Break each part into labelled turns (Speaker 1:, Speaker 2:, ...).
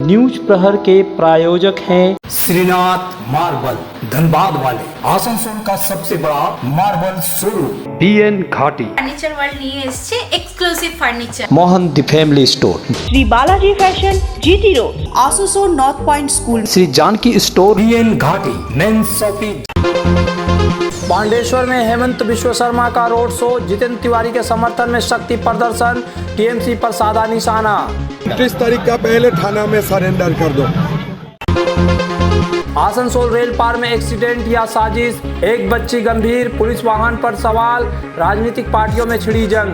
Speaker 1: News प्रहर के प्रायोजक हैं
Speaker 2: श्रीनाथ मार्बल, धनबाद वाले आसनसोल का सबसे बड़ा marble showroom.
Speaker 1: BN Ghati,
Speaker 3: furniture world নিয়ে এসেছে exclusive furniture.
Speaker 1: Mohan the family store,
Speaker 4: Shri Balaji fashion, GT road, Asansol north point school,
Speaker 1: Shri Janaki store,
Speaker 2: BN Ghati main shopping.
Speaker 5: Pandeshwar में हेमंत बिश्व शर्मा का रोड शो, जितेंद्र तिवारी के समर्थन में शक्ति प्रदर्शन, TMC पर साधा निशाना।
Speaker 6: 29 तारीख का पहले थाना में सरेंडर कर दो।
Speaker 5: आसनसोल रेल पार में एक्सीडेंट या साजिश, एक बच्ची गंभीर, पुलिस वाहन पर सवाल, राजनीतिक पार्टियों में छिड़ी जंग।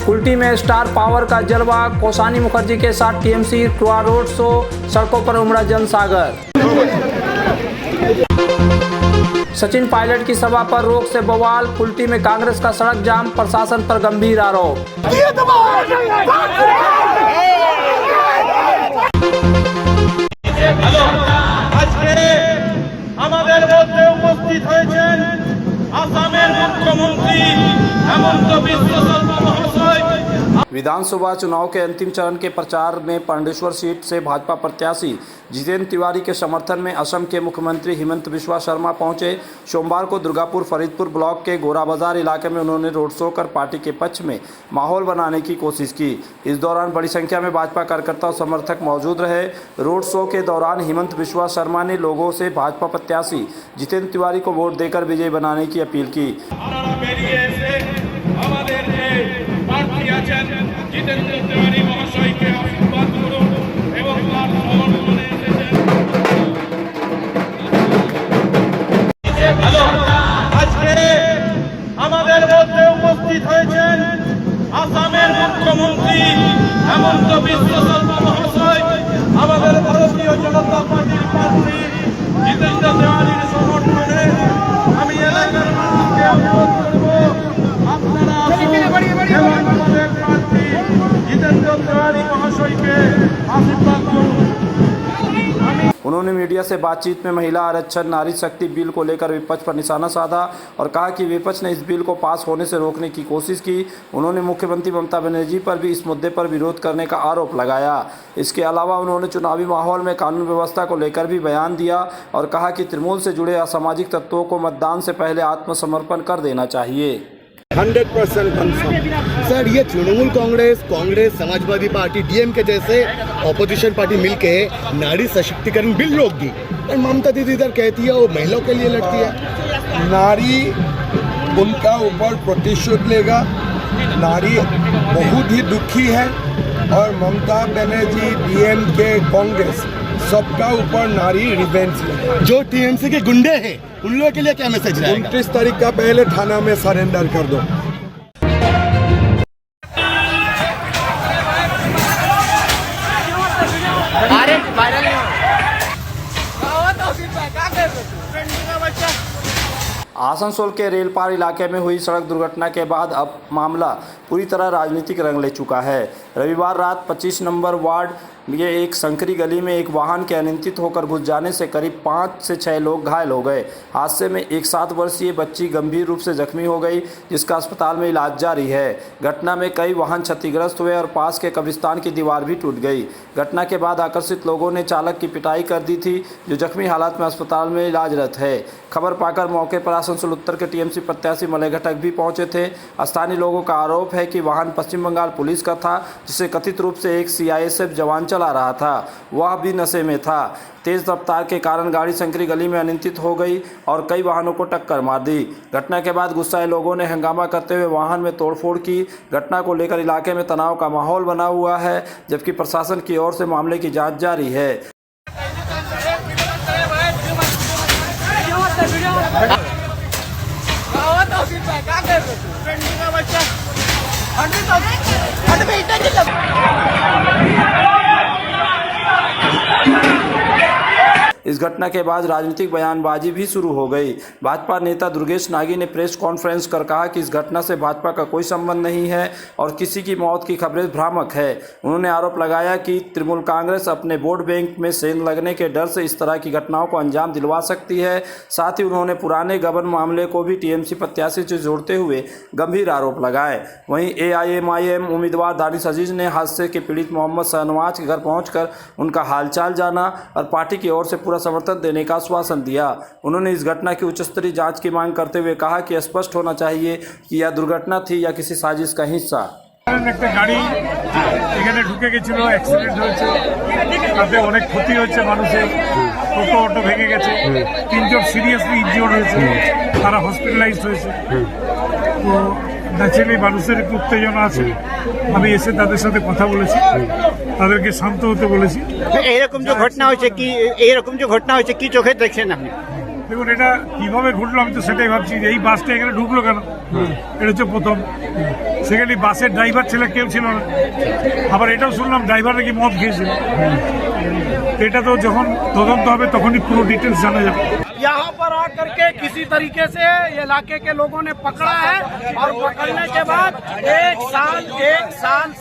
Speaker 5: कुल्टी में स्टार पावर का जलवा, कोसानी मुखर्जी के साथ TMC टुआ रोड शो, सड़कों पर उमड़ा जनसागर। सचिन पायलट की सभा पर रोक से बवाल, कुल्टी में कांग्रेस का सड़क जाम, प्रशासन पर गंभीर आरोप।
Speaker 7: আমাদের মধ্যে উপস্থিত হয়েছেন আসামের মুখ্যমন্ত্রী হেমন্ত বিশ্ব শর্মা মহাশয়।
Speaker 5: विधानसभा चुनाव के अंतिम चरण के प्रचार में पांडेश्वर सीट से भाजपा प्रत्याशी जितेंद्र तिवारी के समर्थन में असम के मुख्यमंत्री हेमंत बिश्व शर्मा पहुंचे। सोमवार को दुर्गापुर फरीदपुर ब्लॉक के गोरा बाजार इलाके में उन्होंने रोड शो कर पार्टी के पक्ष में माहौल बनाने की कोशिश की। इस दौरान बड़ी संख्या में भाजपा कार्यकर्ता और समर्थक मौजूद रहे। रोड शो के दौरान हेमंत बिश्व शर्मा ने लोगों से भाजपा प्रत्याशी जितेंद्र तिवारी को वोट देकर विजयी बनाने की अपील की।
Speaker 7: জিতেন্দ্র তিওয়ারি মহাশয়কে আশীর্বাদ করুন এবং তার সমর্থনে আজকে আমাদের মধ্যে উপস্থিত হয়েছেন আসামের মুখ্যমন্ত্রী হেমন্ত বিশ্ব শর্মা মহাশয়। আমাদের ভারতীয় জনতা পার্টির প্রার্থী জিতেন্দ্র তিওয়ারির সমর্থনে আমি এলাকার মানুষকে অনুরোধ করব, আপনারা এবং আমাদের প্রার্থী जितेंद्र तिवारी महाशय के आशीर्वाद करूं।
Speaker 5: उन्होंने मीडिया से बातचीत में महिला आरक्षण, नारी शक्ति बिल को लेकर विपक्ष पर निशाना साधा और कहा कि विपक्ष ने इस बिल को पास होने से रोकने की कोशिश की। उन्होंने मुख्यमंत्री ममता बनर्जी पर भी इस मुद्दे पर विरोध करने का आरोप लगाया। इसके अलावा उन्होंने चुनावी माहौल में कानून व्यवस्था को लेकर भी बयान दिया और कहा कि तृणमूल से जुड़े असामाजिक तत्वों को मतदान से पहले आत्मसमर्पण कर देना चाहिए।
Speaker 6: 100% कंफर्म सर, ये तृणमूल कांग्रेस, समाजवादी पार्टी, DMK जैसे ऑपोजिशन पार्टी मिलके नारी सशक्तिकरण बिल रोक दी और ममता दीदी इधर कहती है वो महिलाओं के लिए लड़ती है। नारी उनका ऊपर प्रतिशोध लेगा। नारी बहुत ही दुखी है और ममता बनर्जी, DMK, कांग्रेस सबका ऊपर नारी रिवेंज लेगा।
Speaker 8: जो TMC के गुंडे हैं उन लोगों के लिए क्या मैसेज रहेगा?
Speaker 6: 29 तारीख का पहले थाना में सरेंडर कर दो।
Speaker 5: आसनसोल के रेल पार इलाके में हुई सड़क दुर्घटना के बाद अब मामला पूरी तरह राजनीतिक रंग ले चुका है। रविवार रात 25 नंबर वार्ड में एक संकरी गली में एक वाहन के अनियंत्रित होकर घुस जाने से करीब 5 से 6 लोग घायल हो गए। हादसे में एक 7 वर्षीय बच्ची गंभीर रूप से जख्मी हो गई, जिसका अस्पताल में इलाज जारी है। घटना में कई वाहन क्षतिग्रस्त हुए और पास के कब्रिस्तान की दीवार भी टूट गई। घटना के बाद आकर्षित लोगों ने चालक की पिटाई कर दी थी, जो जख्मी हालत में अस्पताल में इलाजरत है। खबर पाकर मौके पर आसनसोल उत्तर के TMC प्रत्याशी मलय घटक भी पहुंचे थे। स्थानीय लोगों का आरोप है कि वाहन पश्चिम बंगाल पुलिस का था, जिसे कथित रूप से एक CISF जवान चला रहा था। वह भी नशे में था। तेज रफ्तार के कारण गाड़ी संकरी गली में अनियंत्रित हो गई और कई वाहनों को टक्कर मार दी। घटना के बाद गुस्साए लोगों ने हंगामा करते हुए वाहन में तोड़फोड़ की। घटना को लेकर इलाके में तनाव का माहौल बना हुआ है, जबकि प्रशासन की ओर से मामले की जांच जारी है। इस घटना के बाद राजनीतिक बयानबाजी भी शुरू हो गई। भाजपा नेता दुर्गेश नागी ने प्रेस कॉन्फ्रेंस कर कहा कि इस घटना से भाजपा का कोई संबंध नहीं है और किसी की मौत की खबरें भ्रामक है। उन्होंने आरोप लगाया कि तृणमूल कांग्रेस अपने वोट बैंक में सेंध लगने के डर से इस तरह की घटनाओं को अंजाम दिलवा सकती है। साथ ही उन्होंने पुराने गबन मामले को भी टीएमसी प्रत्याशी से जोड़ते हुए गंभीर आरोप लगाए। वहीं एआईएमआईएम उम्मीदवार दानिश अजीज ने हादसे के पीड़ित मोहम्मद शहनवाज के घर पहुंचकर उनका हालचाल जाना और पार्टी की ओर से पूरा समर्थन देने का आश्वासन दिया। उन्होंने इस घटना की उच्चस्तरीय जांच की मांग करते हुए कहा कि स्पष्ट होना चाहिए कि यह दुर्घटना थी या किसी साजिश का हिस्सा।
Speaker 7: একটা গাড়ি এখানে ঢুকে গেছিল, অ্যাক্সিডেন্ট হয়েছে, তাতে অনেক ক্ষতি হচ্ছে মানুষের, টোটো অটো ভেঙে গেছে, 3 জন সিরিয়াসলি ইনজিওর্ড হয়েছে, তারা হসপিটালাইজড হয়েছে। তো ন্যাচারালি মানুষের একটু উত্তেজনা আছে। আমি এসে তাদের সাথে কথা বলেছি, তাদেরকে শান্ত হতে বলেছি।
Speaker 9: এরকম যে ঘটনা হয়েছে কি চোখে দেখছেন আপনি?
Speaker 7: দেখুন, এটা কিভাবে ঘটলো আমি তো সেটাই ভাবছি যে এই বাসটা এখানে ঢুকলো কেন, এটা হচ্ছে প্রথম। সেকেন্ডলি বাসের ড্রাইভার ছেলে কেউ ছিল না, আবার এটাও শুনলাম ড্রাইভার নাকি মদ খেয়েছিল। এটা তো যখন তদন্ত হবে তখনই পুরো ডিটেলস জানা যাবে।
Speaker 9: यहाँ पर आकर के किसी तरीके से इलाके के लोगों ने पकड़ा है और पकड़ने के बाद एक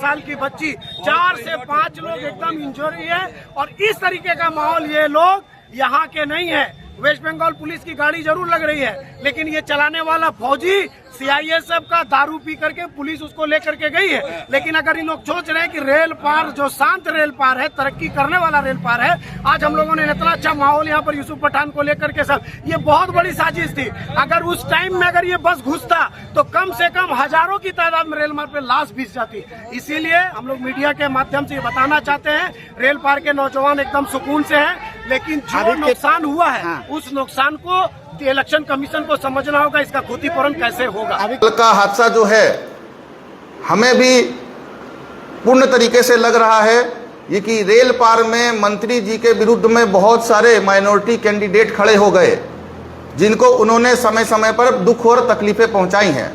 Speaker 9: साल की बच्ची, 4 से 5 लोग एकदम इंजरी है और इस तरीके का माहौल ये लोग यहाँ के नहीं है। वेस्ट बंगाल पुलिस की गाड़ी जरूर लग रही है, लेकिन ये चलाने वाला फौजी सीआईएसएफ का दारू पी करके पुलिस उसको लेकर के गई है। लेकिन अगर इन लोग सोच रहे हैं कि रेल पार जो शांत रेल पार है, तरक्की करने वाला रेल पार है, आज हम लोगों ने इतना अच्छा माहौल यहाँ पर यूसुफ पठान को लेकर के सब, ये बहुत बड़ी साजिश थी। अगर उस टाइम में अगर ये बस घुसता तो कम से कम हजारों की तादाद में रेल मार्ग पे लाश घिस जाती। इसीलिए हम लोग मीडिया के माध्यम से ये बताना चाहते हैं, रेल पार के नौजवान एकदम सुकून से हैं, लेकिन जो नुकसान हुआ है उस नुकसान को इलेक्शन कमीशन को समझना होगा, इसका क्षतिपूरण कैसे होगा।
Speaker 6: कल का हादसा जो है हमें भी पूर्ण तरीके से लग रहा है ये कि रेल पार में मंत्री जी के विरुद्ध में बहुत सारे माइनॉरिटी कैंडिडेट खड़े हो गए, जिनको उन्होंने समय समय पर दुख और तकलीफें पहुंचाई हैं।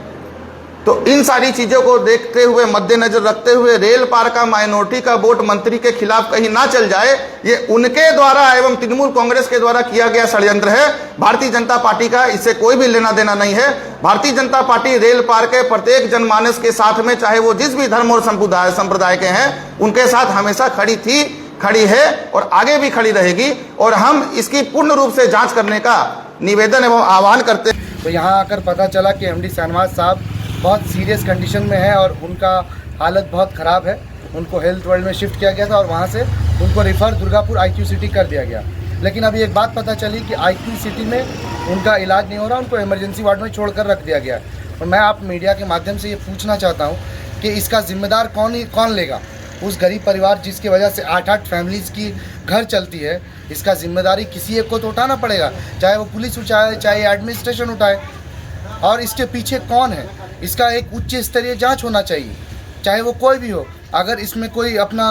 Speaker 6: तो इन सारी चीज़ों को देखते हुए, मद्देनजर रखते हुए, रेल पार का माइनॉरिटी का वोट मंत्री के खिलाफ कहीं ना चल जाए, ये उनके द्वारा एवं तृणमूल कांग्रेस के द्वारा किया गया षड्यंत्र है। भारतीय जनता पार्टी का इससे कोई भी लेना देना नहीं है। भारतीय जनता पार्टी रेल पार के प्रत्येक जनमानस के साथ में, चाहे वो जिस भी धर्म और संप्रदाय के हैं, उनके साथ हमेशा खड़ी थी, खड़ी है और आगे भी खड़ी रहेगी। और हम इसकी पूर्ण रूप से जाँच करने का निवेदन एवं आह्वान करते हैं।
Speaker 10: तो यहाँ आकर पता चला कि एमडी शहनवाज साहब बहुत सीरियस कंडीशन में है और उनका हालत बहुत ख़राब है। उनको हेल्थ वर्ल्ड में शिफ्ट किया गया था और वहाँ से उनको रेफर दुर्गापुर आईक्यू सिटी कर दिया गया। लेकिन अभी एक बात पता चली कि आईक्यू सिटी में उनका इलाज नहीं हो रहा, उनको इमरजेंसी वार्ड में छोड़कर रख दिया गया। और मैं आप मीडिया के माध्यम से ये पूछना चाहता हूँ कि इसका जिम्मेदार कौन लेगा? उस गरीब परिवार जिसकी वजह से 8 फैमिलीज़ की घर चलती है, इसका जिम्मेदारी किसी एक को तो उठाना पड़ेगा, चाहे वो पुलिस उठाए, चाहे एडमिनिस्ट्रेशन उठाए। और इसके पीछे कौन है, इसका एक उच्च स्तरीय जांच होना चाहिए, चाहे वो कोई भी हो। अगर इसमें कोई अपना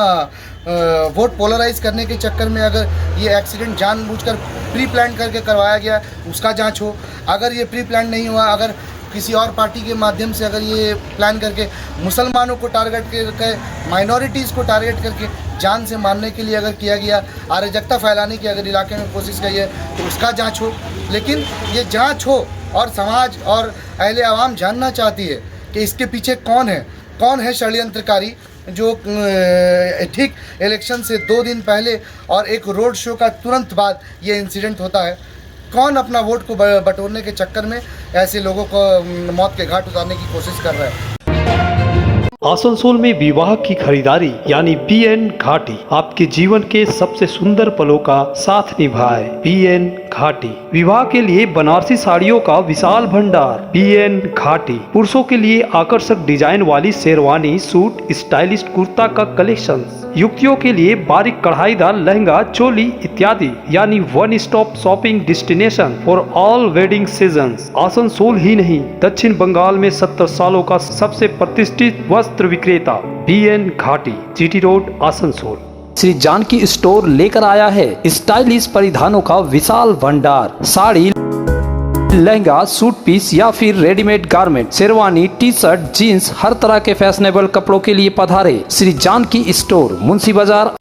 Speaker 10: वोट पोलराइज करने के चक्कर में अगर ये एक्सीडेंट जानबूझकर प्री प्लान करके करवाया गया, उसका जांच हो। अगर ये प्री प्लान नहीं हुआ, अगर किसी और पार्टी के माध्यम से अगर ये प्लान करके मुसलमानों को टारगेट करके, माइनॉरिटीज़ को टारगेट करके जान से मारने के लिए अगर किया गया, अराजकता फैलाने की अगर इलाके में कोशिश की है, तो उसका जांच हो। लेकिन ये जांच हो और समाज और अहले आवाम जानना चाहती है कि इसके पीछे कौन है षड्यंत्रकारी, जो ठीक इलेक्शन से 2 दिन पहले और एक रोड शो का तुरंत बाद ये इंसिडेंट होता है। कौन अपना वोट को बटोरने के चक्कर में ऐसे लोगों को मौत के घाट उतारने की कोशिश कर रहा है।
Speaker 1: आसनसोल में विवाह की खरीदारी यानी बीएन घाटी आपके जीवन के सबसे सुंदर पलों का साथ निभाए। बीएन घाटी विवाह के लिए बनारसी साड़ियों का विशाल भंडार। बीएन घाटी पुरुषों के लिए आकर्षक डिजाइन वाली शेरवानी, सूट, स्टाइलिश कुर्ता का कलेक्शन, युवतियों के लिए बारीक कढ़ाईदार लहंगा, चोली इत्यादि, यानी one stop shopping destination for all wedding seasons. Asansol ही नहीं, दक्षिण बंगाल में 70 सालों का सबसे प्रतिष्ठित वस्त्र विक्रेता BN Ghati, GT road, Asansol.
Speaker 5: Shri Janaki store लेकर आया है स्टाइलिश परिधानों का विशाल भंडार। साड़ी, लहंगा, सूट पीस या फिर readymade garment, sherwani, T shirt, jeans, हर तरह के फैशनेबल कपड़ों के लिए पधारे श्री जानकी स्टोर, मुंशी बाजार।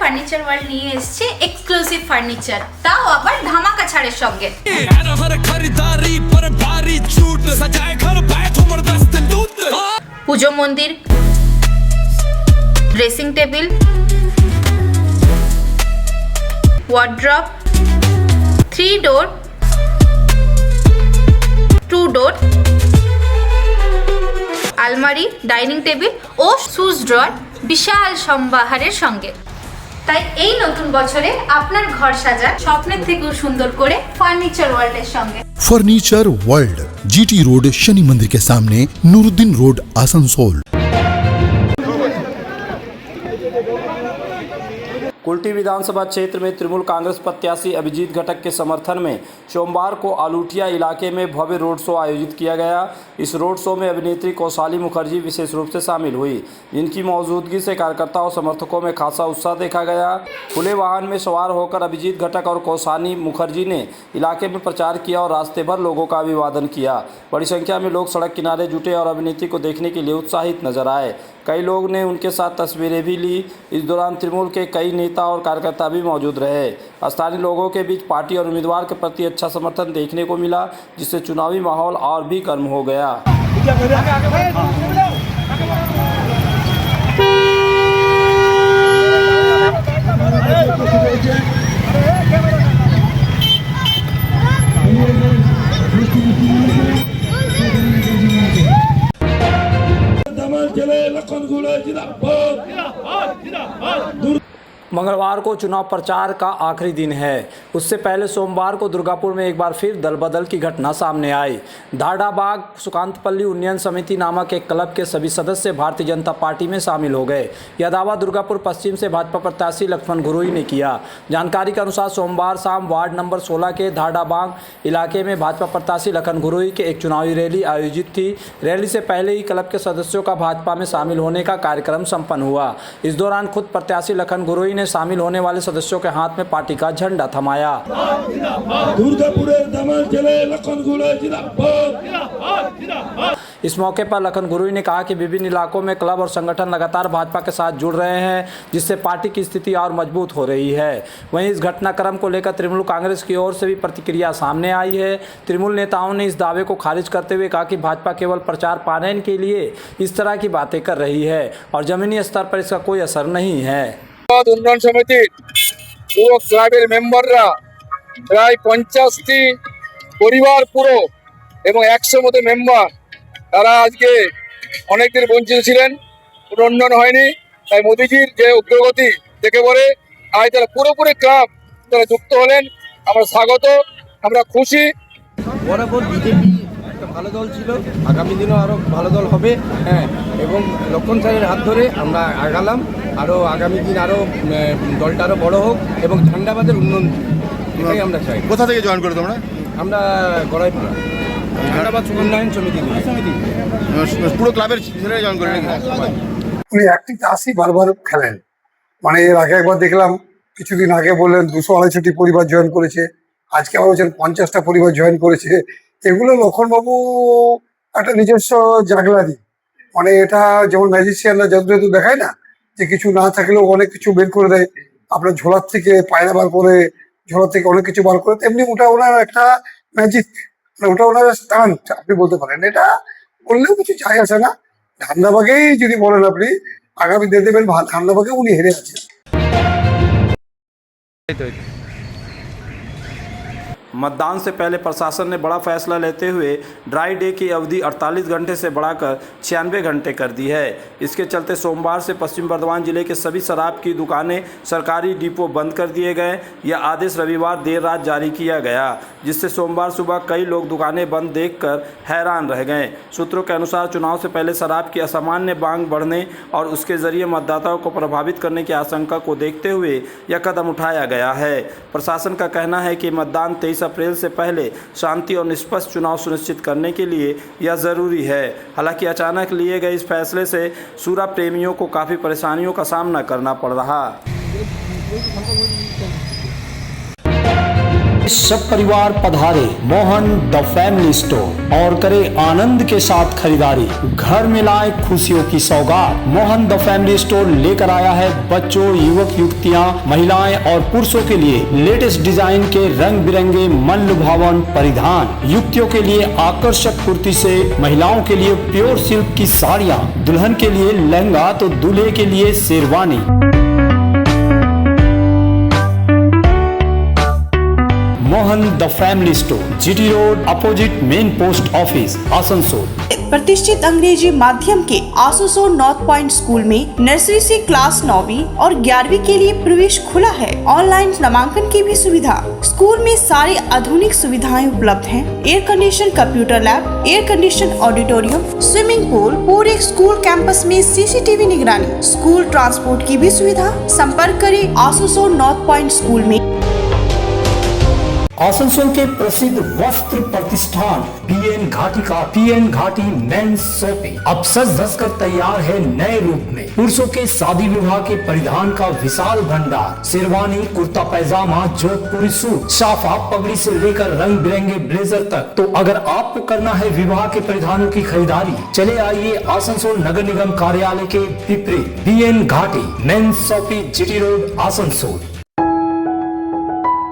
Speaker 3: ফার্নিচার ওয়ার্ল্ড নিয়ে এসেছে এক্সক্লুসিভ ফার্নিচার, তাও আবার ধামাকা ছাড়ের সঙ্গে। পুজো মন্দির, ড্রেসিং টেবিল, ওয়ার্ড্রপ, 3 ডোর, 2 ডোর, আলমারি, ডাইনিং টেবিল ও শুজ ড্রয়ার বিশাল সম্ভারের সঙ্গে। তাই এই নতুন বছরে আপনার ঘর সাজান স্বপ্নের থেকেও সুন্দর করে ফার্নিচার ওয়ার্ল্ডের সঙ্গে।
Speaker 11: Furniture world, GT road, Shani मंदिर के सामने, नूरुद्दीन रोड, आसनसोल।
Speaker 5: कुल्टी विधानसभा क्षेत्र में तृणमूल कांग्रेस प्रत्याशी अभिजीत घटक के समर्थन में सोमवार को आलूटिया इलाके में भव्य रोड शो आयोजित किया गया। इस रोड शो में अभिनेत्री कौशाली मुखर्जी विशेष रूप से शामिल हुई, जिनकी मौजूदगी से कार्यकर्ताओं और समर्थकों में खासा उत्साह देखा गया। खुले वाहन में सवार होकर अभिजीत घटक और कौशाली मुखर्जी ने इलाके में प्रचार किया और रास्ते भर लोगों का अभिवादन किया। बड़ी संख्या में लोग सड़क किनारे जुटे और अभिनेत्री को देखने के लिए उत्साहित नजर आए। कई लोग ने उनके साथ तस्वीरें भी ली। इस दौरान तृणमूल के कई नेता और कार्यकर्ता भी मौजूद रहे। स्थानीय लोगों के बीच पार्टी और उम्मीदवार के प्रति अच्छा समर्थन देखने को मिला, जिससे चुनावी माहौल और भी गर्म हो गया। मंगलवार को चुनाव प्रचार का आखिरी दिन है। उससे पहले सोमवार को दुर्गापुर में एक बार फिर दल बदल की घटना सामने आई। धाडाबाग सुकांतपल्ली उन्नयन समिति नामक एक क्लब के सभी सदस्य भारतीय जनता पार्टी में शामिल हो गए। यह दावा दुर्गापुर पश्चिम से भाजपा प्रत्याशी लक्ष्मण गुरुई ने किया। जानकारी के अनुसार सोमवार शाम वार्ड नंबर 16 के धाडाबाग इलाके में भाजपा प्रत्याशी लखन गुरुई की एक चुनावी रैली आयोजित थी। रैली से पहले ही क्लब के सदस्यों का भाजपा में शामिल होने का कार्यक्रम संपन्न हुआ। इस दौरान खुद प्रत्याशी लखन गुरुई ने शामिल होने वाले सदस्यों के हाथ में पार्टी का झंडा थमाया। इस मौके पर लखन गुरुई ने कहा कि विभिन्न इलाकों में क्लब और संगठन लगातार भाजपा के साथ जुड़ रहे हैं, जिससे पार्टी की स्थिति और मजबूत हो रही है। वहीं इस घटनाक्रम को लेकर तृणमूल कांग्रेस की ओर से भी प्रतिक्रिया सामने आई है। तृणमूल नेताओं ने इस दावे को खारिज करते हुए कहा कि भाजपा केवल प्रचार पाने के लिए इस तरह की बातें कर रही है और जमीनी स्तर पर इसका कोई असर नहीं है।
Speaker 12: উন্নয়ন সমিতির পুরো ক্লাবের মেম্বাররা প্রায় 50টি পরিবার পুরো এবং 100 মতো মেম্বার, তারা আজকে অনেকদিন বঞ্চিত ছিলেন, কোনো উন্নয়ন হয়নি। তাই মোদিজির যে অগ্রগতি দেখে পরে আজ তারা পুরোপুরি ক্লাব তারা যুক্ত হলেন। আমরা স্বাগত, আমরা খুশি।
Speaker 13: বরাবর বিজেপি একটা ভালো দল ছিল, আগামী দিনও আরও ভালো দল হবে। হ্যাঁ, এবং লক্ষণ স্যারের হাত ধরে আমরা আগালাম, আরও আগামী দিন আরও দলটা আরও বড় হোক এবং ঝান্ডাবাদের উন্নতি, এটাই আমরা চাই।
Speaker 6: কোথা থেকে জয়েন করে তোমরা?
Speaker 13: আমরা গড়াইপাড়া ঝান্ডাবাদ উন্নয়ন সমিতি
Speaker 6: পুরো ক্লাবের ছেলেরা জয়েন করে নাকি?
Speaker 14: উনি একটি চাষি বারবার খেলেন, মানে এর আগে একবার দেখলাম, কিছুদিন আগে বললেন 200-250টি পরিবার জয়েন করেছে, আজকে আবার বলছেন 50টা পরিবার জয়েন করেছে। এগুলো লক্ষণবাবু একটা নিজস্ব জাগলারি, মানে এটা যেমন ম্যাজিশিয়ানরা যন্ত্র দেখায় না, যে কিছু না থাকলেও অনেক কিছু বের করে দেয়, আপনার ঝোলার থেকে পায়রা বার করে, ঝোলার থেকে অনেক কিছু বার করে, তেমনি ওটা ওনার একটা ম্যাজিক, মানে ওটা ওনার স্টান্ট আপনি বলতে পারেন। এটা বললেও কিছু যায় আসে না। ধান্দাবাগেই যদি বলেন আপনি আগামী দিয়ে দেবেন, ধান্দাবাগে উনি হেরে আছেন।
Speaker 5: मतदान से पहले प्रशासन ने बड़ा फैसला लेते हुए ड्राई डे की अवधि 48 घंटे से बढ़ाकर 96 घंटे कर दी है। इसके चलते सोमवार से पश्चिम बर्धमान जिले के सभी शराब की दुकानें, सरकारी डिपो बंद कर दिए गए। यह आदेश रविवार देर रात जारी किया गया, जिससे सोमवार सुबह कई लोग दुकानें बंद देखकर हैरान रह गए। सूत्रों के अनुसार चुनाव से पहले शराब की असामान्य मांग बढ़ने और उसके जरिए मतदाताओं को प्रभावित करने की आशंका को देखते हुए यह कदम उठाया गया है। प्रशासन का कहना है कि मतदान 23 अप्रैल से पहले शांति और निष्पक्ष चुनाव सुनिश्चित करने के लिए यह ज़रूरी है। हालांकि अचानक लिए गए इस फैसले से सूरा प्रेमियों को काफ़ी परेशानियों का सामना करना पड़ रहा। सब परिवार पधारे मोहन द फैमिली स्टोर और करे आनंद के साथ खरीदारी। घर में लाए खुशियों की सौगात। मोहन द फैमिली स्टोर लेकर आया है बच्चों, युवक युवतियां, महिलाएं और पुरुषों के लिए लेटेस्ट डिजाइन के रंग बिरंगे मन लुभावन परिधान। युवतियों के लिए आकर्षक कुर्ती से, महिलाओं के लिए प्योर सिल्क की साड़ियाँ, दुल्हन के लिए लहंगा तो दूल्हे के लिए sherwani. Mohan the family store, GT road, opposite main post office, Asansol.
Speaker 4: प्रतिष्ठित अंग्रेजी माध्यम के आसनसोल नॉर्थ पॉइंट स्कूल में नर्सरी से क्लास 9वीं और 11वीं के लिए प्रवेश खुला है। ऑनलाइन नामांकन की भी सुविधा। स्कूल में सारी आधुनिक सुविधाएं उपलब्ध हैं। Air condition computer lab, air condition auditorium, swimming pool, पूरे स्कूल कैंपस में सीसीटीवी निगरानी, स्कूल ट्रांसपोर्ट की भी सुविधा। संपर्क करें आसनसोल नॉर्थ पॉइंट स्कूल में।
Speaker 5: आसनसोल के प्रसिद्ध वस्त्र प्रतिष्ठान पीएन घाटी का पीएन घाटी मेंस शॉपिंग अब सज धज कर तैयार है नए रूप में। पुरुषों के शादी विवाह के परिधान का विशाल भंडार, शेरवानी, कुर्ता पैजामा, जोधपुरी सूट, साफा, पगड़ी से लेकर रंग बिरंगे ब्लेजर तक। तो अगर आपको करना है विवाह के परिधानों की खरीदारी, चले आइए आसनसोल नगर निगम कार्यालय के विपरीत PN Ghati men's shopping, GT road, Asansol.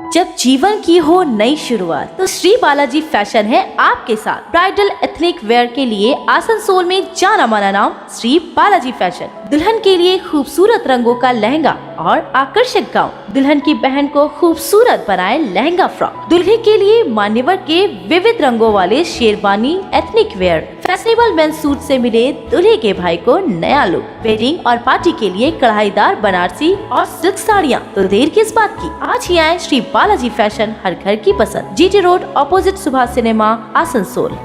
Speaker 15: जब जीवन की हो नई शुरुआत तो श्री बालाजी फैशन है आपके साथ। ब्राइडल एथनिक वेयर के लिए आसनसोल में जाना माना नाम श्री बालाजी फैशन। दुल्हन के लिए खूबसूरत रंगों का लहंगा और आकर्षक गाउन, दुल्हन की बहन को खूबसूरत बनाए लहंगा फ्रॉक, दुल्हे के लिए मान्यवर के विविध रंगों वाले sherwani, ethnic wear, fashionable men's suit से मिले दूल्हे के भाई को नया लुक, वेडिंग और पार्टी के लिए कढ़ाईदार बनारसी और सिल्क साड़ियाँ। तो देर किस बात की, आज ही आए श्री बालाजी फैशन, हर घर की पसंद, GT road, opposite Subhash cinema, Asansol.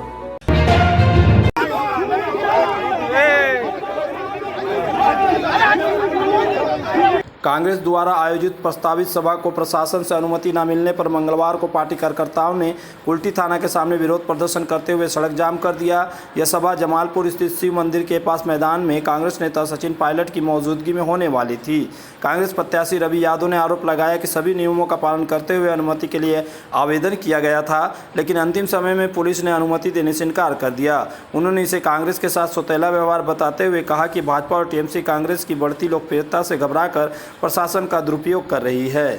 Speaker 5: Congress द्वारा आयोजित प्रस्तावित सभा को प्रशासन से अनुमति न मिलने पर मंगलवार को पार्टी कार्यकर्ताओं ने कुल्टी थाना के सामने विरोध प्रदर्शन करते हुए सड़क जाम कर दिया। यह सभा जमालपुर स्थित शिव मंदिर के पास मैदान में कांग्रेस नेता सचिन पायलट की मौजूदगी में होने वाली थी। कांग्रेस प्रत्याशी रवि यादव ने आरोप लगाया कि सभी नियमों का पालन करते हुए अनुमति के लिए आवेदन किया गया था, लेकिन अंतिम समय में पुलिस ने अनुमति देने से इनकार कर दिया। उन्होंने इसे कांग्रेस के साथ सौतेला व्यवहार बताते हुए कहा कि भाजपा और टीएमसी कांग्रेस की बढ़ती लोकप्रियता से घबराकर प्रशासन का दुरुपयोग कर रही है।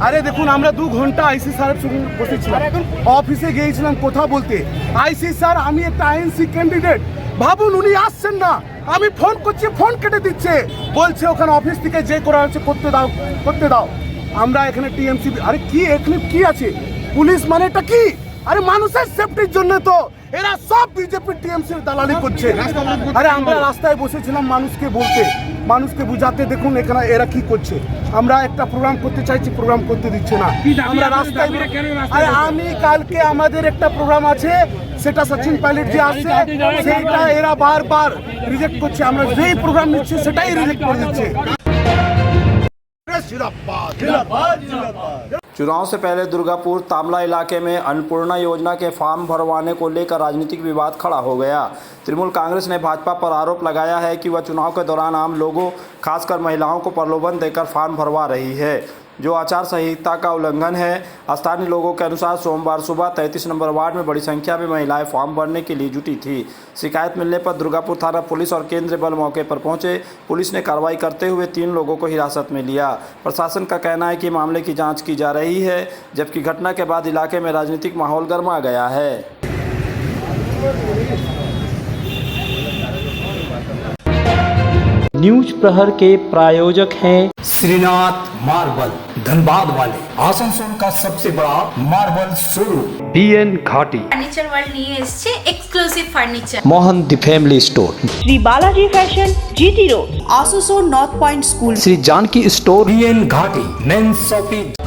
Speaker 9: আরে দেখুন, আমরা 2 ঘন্টা আইসি স্যারের সঙ্গে বসেছিলাম, অফিসে গিয়েছিলাম কথা বলতে। আইসি স্যার, আমি একটা আইএনসি ক্যান্ডিডেট, ভাবুন উনি আসছেন না, আমি ফোন করছি, ফোন কেটে দিচ্ছে, বলছে ওখানে অফিস থেকে যে করা হচ্ছে করতে দাও, করতে দাও। আমরা এখানে টিএমসি, আরে কি এখানে কি আছে, পুলিশ মানে এটা কি? আরে মানুষের সেফটির জন্য তো এরা সব বিজেপি টিএমসির দালালি করছে। আরে আমরা রাস্তায় বসেছিলাম মানুষকে বলতে, মানুষকে বুঝাতে, দেখুন এখানে এরা কি করছে। আমরা একটা প্রোগ্রাম করতে চাইছি, প্রোগ্রাম করতে দিচ্ছে না। আমরা রাস্তায়, আরে আমি কালকে আমাদের একটা প্রোগ্রাম আছে, সেটা সচিন পাইলট যে আসছে, সেটা এরা বারবার রিজেক্ট করছে। আমরা যেই প্রোগ্রাম নিচ্ছি সেটাই রিজেক্ট করে দিচ্ছে।
Speaker 5: चुनाव से पहले दुर्गापुर तामला इलाके में अन्नपूर्णा योजना के फॉर्म भरवाने को लेकर राजनीतिक विवाद खड़ा हो गया। तृणमूल कांग्रेस ने भाजपा पर आरोप लगाया है कि वह चुनाव के दौरान आम लोगों, खासकर महिलाओं को प्रलोभन देकर फॉर्म भरवा रही है। जो आचार संहिता का उल्लंघन है। स्थानीय लोगों के अनुसार सोमवार सुबह 33 नंबर वार्ड में बड़ी संख्या में महिलाएं फॉर्म भरने के लिए जुटी थी। शिकायत मिलने पर दुर्गापुर थाना पुलिस और केंद्रीय बल मौके पर पहुंचे। पुलिस ने कार्रवाई करते हुए 3 लोगों को हिरासत में लिया। प्रशासन का कहना है कि मामले की जांच की जा रही है, जबकि घटना के बाद इलाके में राजनीतिक माहौल गर्मा गया है।
Speaker 1: न्यूज प्रहर के प्रायोजक हैं
Speaker 2: श्रीनाथ मार्बल, धनबाद वाले, आसनसोल का सबसे बड़ा marble showroom.
Speaker 1: BN Ghati,
Speaker 3: furniture world নিয়ে এসেছে exclusive furniture.
Speaker 1: Mohan the family store,
Speaker 4: Shri Balaji fashion GT road, Asansol north point school,
Speaker 1: Shri Janaki store,
Speaker 2: BN Ghati, main shopping.